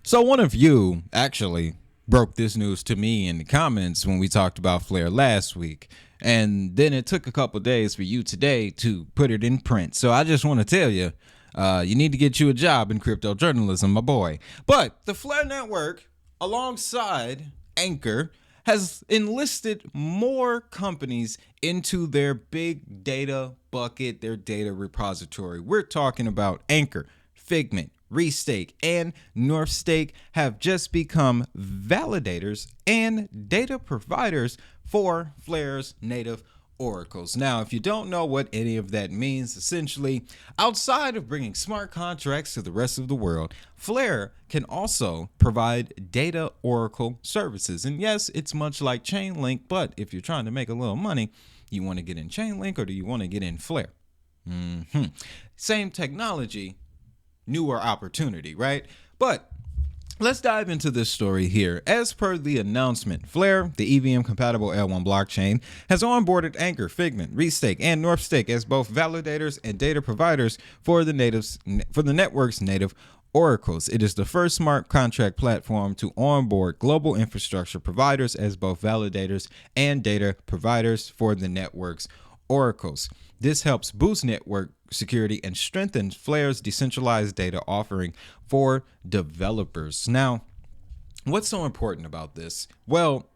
So one of you actually broke this news to me in the comments when we talked about Flare last week. And then it took a couple days for you today to put it in print. So I just want to tell you, you need to get you a job in crypto journalism, my boy. But the Flare Network, alongside Anchor, has enlisted more companies into their big data bucket, their data repository. We're talking about Anchor, Figment, Restake, and Northstake have just become validators and data providers for Flare's native oracles. Now, if you don't know what any of that means, essentially, outside of bringing smart contracts to the rest of the world, Flare can also provide data oracle services. And yes, it's much like Chainlink, but if you're trying to make a little money, you want to get in Chainlink or do you want to get in Flare? Same technology, newer opportunity, right? But let's dive into this story here. As per the announcement, Flare, the EVM compatible L1 blockchain, has onboarded Anchor, Figment, Restake, and Northstake as both validators and data providers for the network's native oracles. It is the first smart contract platform to onboard global infrastructure providers as both validators and data providers for the network's oracles. This helps boost network security and strengthen Flare's decentralized data offering for developers. Now, what's so important about this? Well,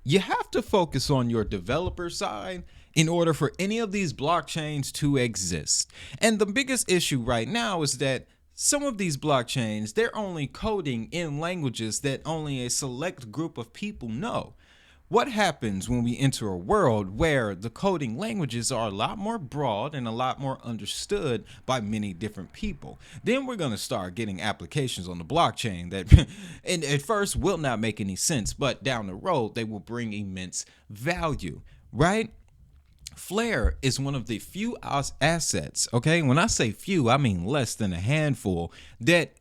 you have to focus on your developer side in order for any of these blockchains to exist. And the biggest issue right now is that some of these blockchains, they're only coding in languages that only a select group of people know. What happens when we enter a world where the coding languages are a lot more broad and a lot more understood by many different people? Then we're going to start getting applications on the blockchain that and at first will not make any sense, but down the road they will bring immense value, right? Flare is one of the few assets, okay? When I say few, I mean less than a handful that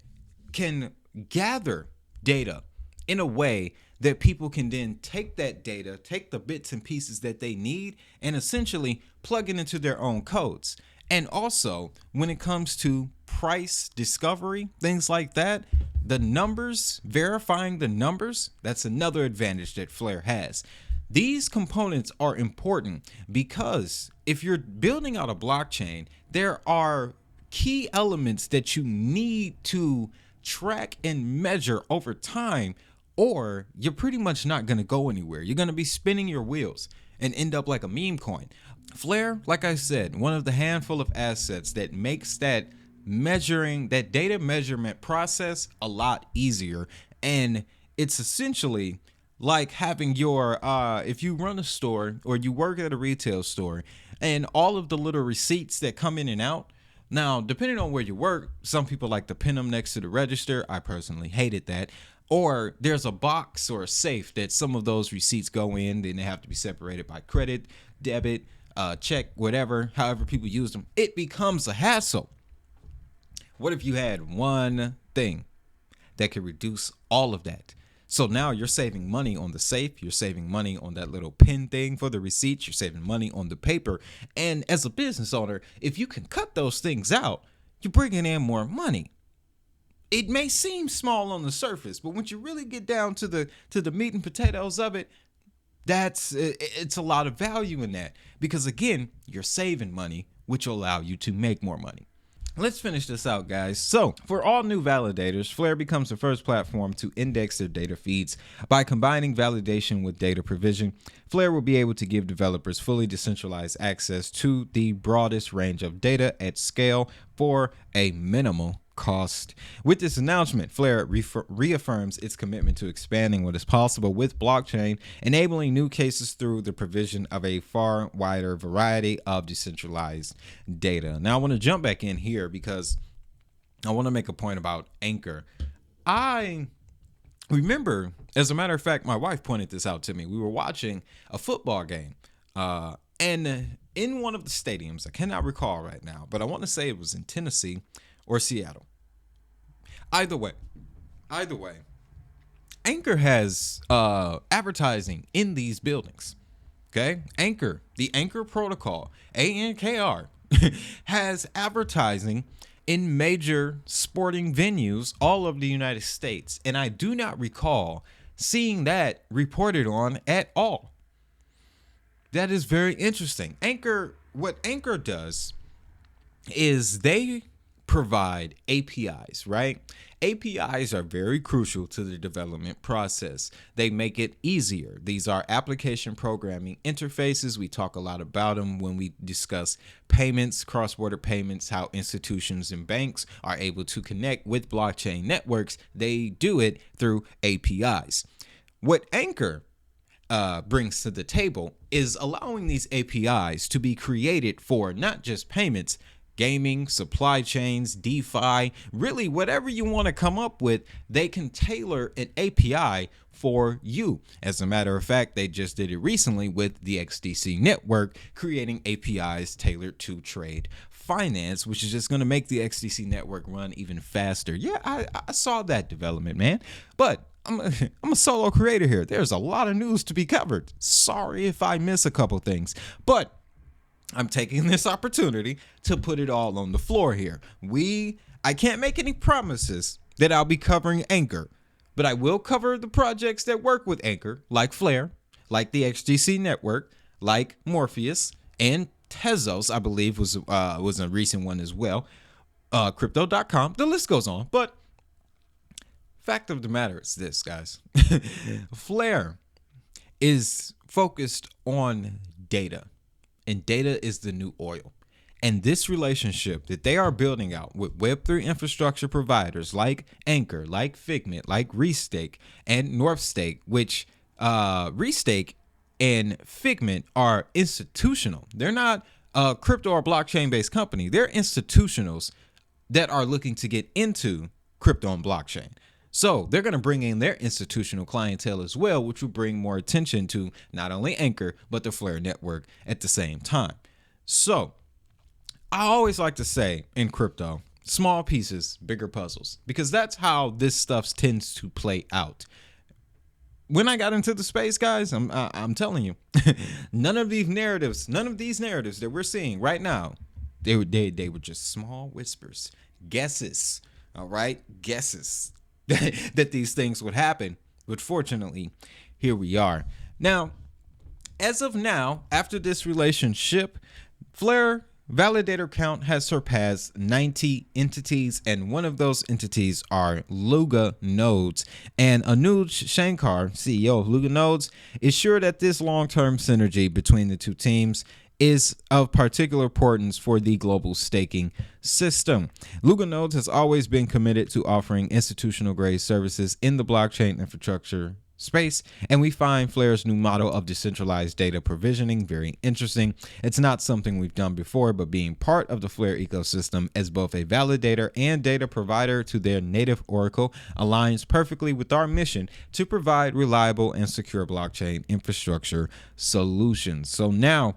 can gather data in a way that people can then take that data, take the bits and pieces that they need, and essentially plug it into their own codes. And also, when it comes to price discovery, things like that, the numbers, verifying the numbers, that's another advantage that Flare has. These components are important because if you're building out a blockchain, there are key elements that you need to track and measure over time, or you're pretty much not going to go anywhere. You're going to be spinning your wheels and end up like a meme coin. Flare, like I said, one of the handful of assets that makes that data measurement process a lot easier. And it's essentially like having your, if you run a store or you work at a retail store and all of the little receipts that come in and out. Now, depending on where you work, some people like to pin them next to the register. I personally hated that. Or there's a box or a safe that some of those receipts go in, then they have to be separated by credit, debit, check, whatever, however people use them. It becomes a hassle. What if you had one thing that could reduce all of that? So now you're saving money on the safe, you're saving money on that little pin thing for the receipts, you're saving money on the paper. And as a business owner, if you can cut those things out, you're bringing in more money. It may seem small on the surface, but once you really get down to the meat and potatoes of it, it's a lot of value in that, because again, you're saving money, which will allow you to make more money. Let's finish this out, guys. So for all new validators, Flare becomes the first platform to index their data feeds. By combining validation with data provision, Flare will be able to give developers fully decentralized access to the broadest range of data at scale for a minimal cost. With this announcement, Flare reaffirms its commitment to expanding what is possible with blockchain, enabling new cases through the provision of a far wider variety of decentralized data. Now, I want to jump back in here because I want to make a point about Anchor. I remember, as a matter of fact, my wife pointed this out to me. We were watching a football game, and in one of the stadiums, I cannot recall right now, but I want to say it was in Tennessee or Seattle. Either way, Anchor has advertising in these buildings. Okay, Anchor, the Anchor protocol, ANKR, has advertising in major sporting venues all over the United States. And I do not recall seeing that reported on at all. That is very interesting. What Anchor does is they provide APIs, right? APIs are very crucial to the development process. They make it easier. These are application programming interfaces. We talk a lot about them when we discuss payments, cross-border payments, how institutions and banks are able to connect with blockchain networks. They do it through APIs. What Anchor brings to the table is allowing these APIs to be created for not just payments, gaming, supply chains, DeFi, really whatever you want to come up with, they can tailor an API for you. As a matter of fact, they just did it recently with the XDC network, creating APIs tailored to trade finance, which is just going to make the XDC network run even faster. Yeah, I saw that development, man. But I'm a solo creator here. There's a lot of news to be covered. Sorry if I miss a couple things, but I'm taking this opportunity to put it all on the floor here. I can't make any promises that I'll be covering Anchor, but I will cover the projects that work with Anchor, like Flare, like the XGC network, like Morpheus, and Tezos, I believe was a recent one as well. Crypto.com, the list goes on. But fact of the matter is this, guys. Flare is focused on data. And data is the new oil. And this relationship that they are building out with Web3 infrastructure providers like Anchor, like Figment, like Restake, and Northstake, which Restake and Figment are institutional. They're not a crypto or blockchain-based company. They're institutionals that are looking to get into crypto and blockchain. So they're going to bring in their institutional clientele as well, which will bring more attention to not only Anchor, but the Flare network at the same time. So I always like to say in crypto, small pieces, bigger puzzles, because that's how this stuff tends to play out. When I got into the space, guys, I'm telling you, none of these narratives that we're seeing right now, they were just small whispers, guesses. All right, guesses. That these things would happen, but fortunately, here we are. Now, as of now, after this relationship, Flare validator count has surpassed 90 entities, and one of those entities are Luga Nodes. And Anuj Shankar, CEO of Luga Nodes, is sure that this long-term synergy between the two teams is of particular importance for the global staking system. Luga Nodes has always been committed to offering institutional grade services in the blockchain infrastructure space, and we find Flare's new model of decentralized data provisioning very interesting. It's not something we've done before, but being part of the Flare ecosystem as both a validator and data provider to their native Oracle aligns perfectly with our mission to provide reliable and secure blockchain infrastructure solutions. So now,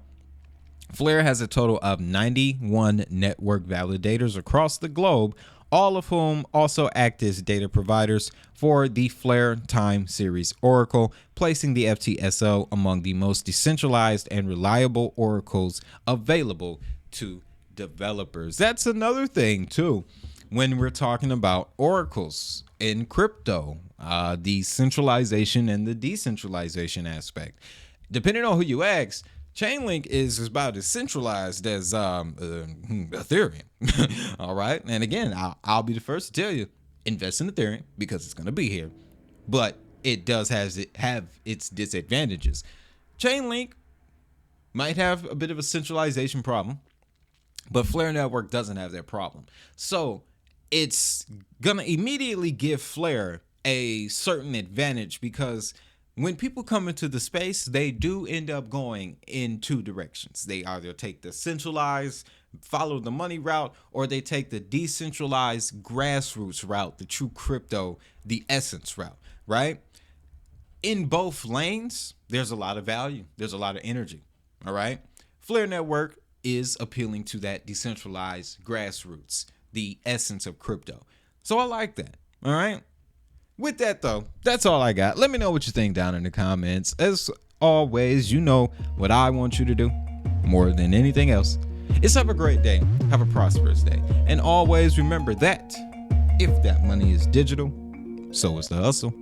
Flare has a total of 91 network validators across the globe, all of whom also act as data providers for the Flare Time Series Oracle, placing the FTSO among the most decentralized and reliable oracles available to developers. That's another thing, too, when we're talking about oracles in crypto, the centralization and the decentralization aspect. Depending on who you ask, Chainlink is about as centralized as Ethereum. All right. And again, I'll be the first to tell you, invest in Ethereum because it's going to be here. But it does have its disadvantages. Chainlink might have a bit of a centralization problem, but Flare Network doesn't have that problem. So it's going to immediately give Flare a certain advantage because when people come into the space, they do end up going in two directions. They either take the centralized, follow the money route, or they take the decentralized grassroots route, the true crypto, the essence route, right? In both lanes, there's a lot of value. There's a lot of energy, all right? Flare Network is appealing to that decentralized grassroots, the essence of crypto. So I like that, all right? With that, though, that's all I got. Let me know what you think down in the comments. As always, you know what I want you to do more than anything else. It's have a great day. Have a prosperous day. And always remember that if that money is digital, so is the hustle.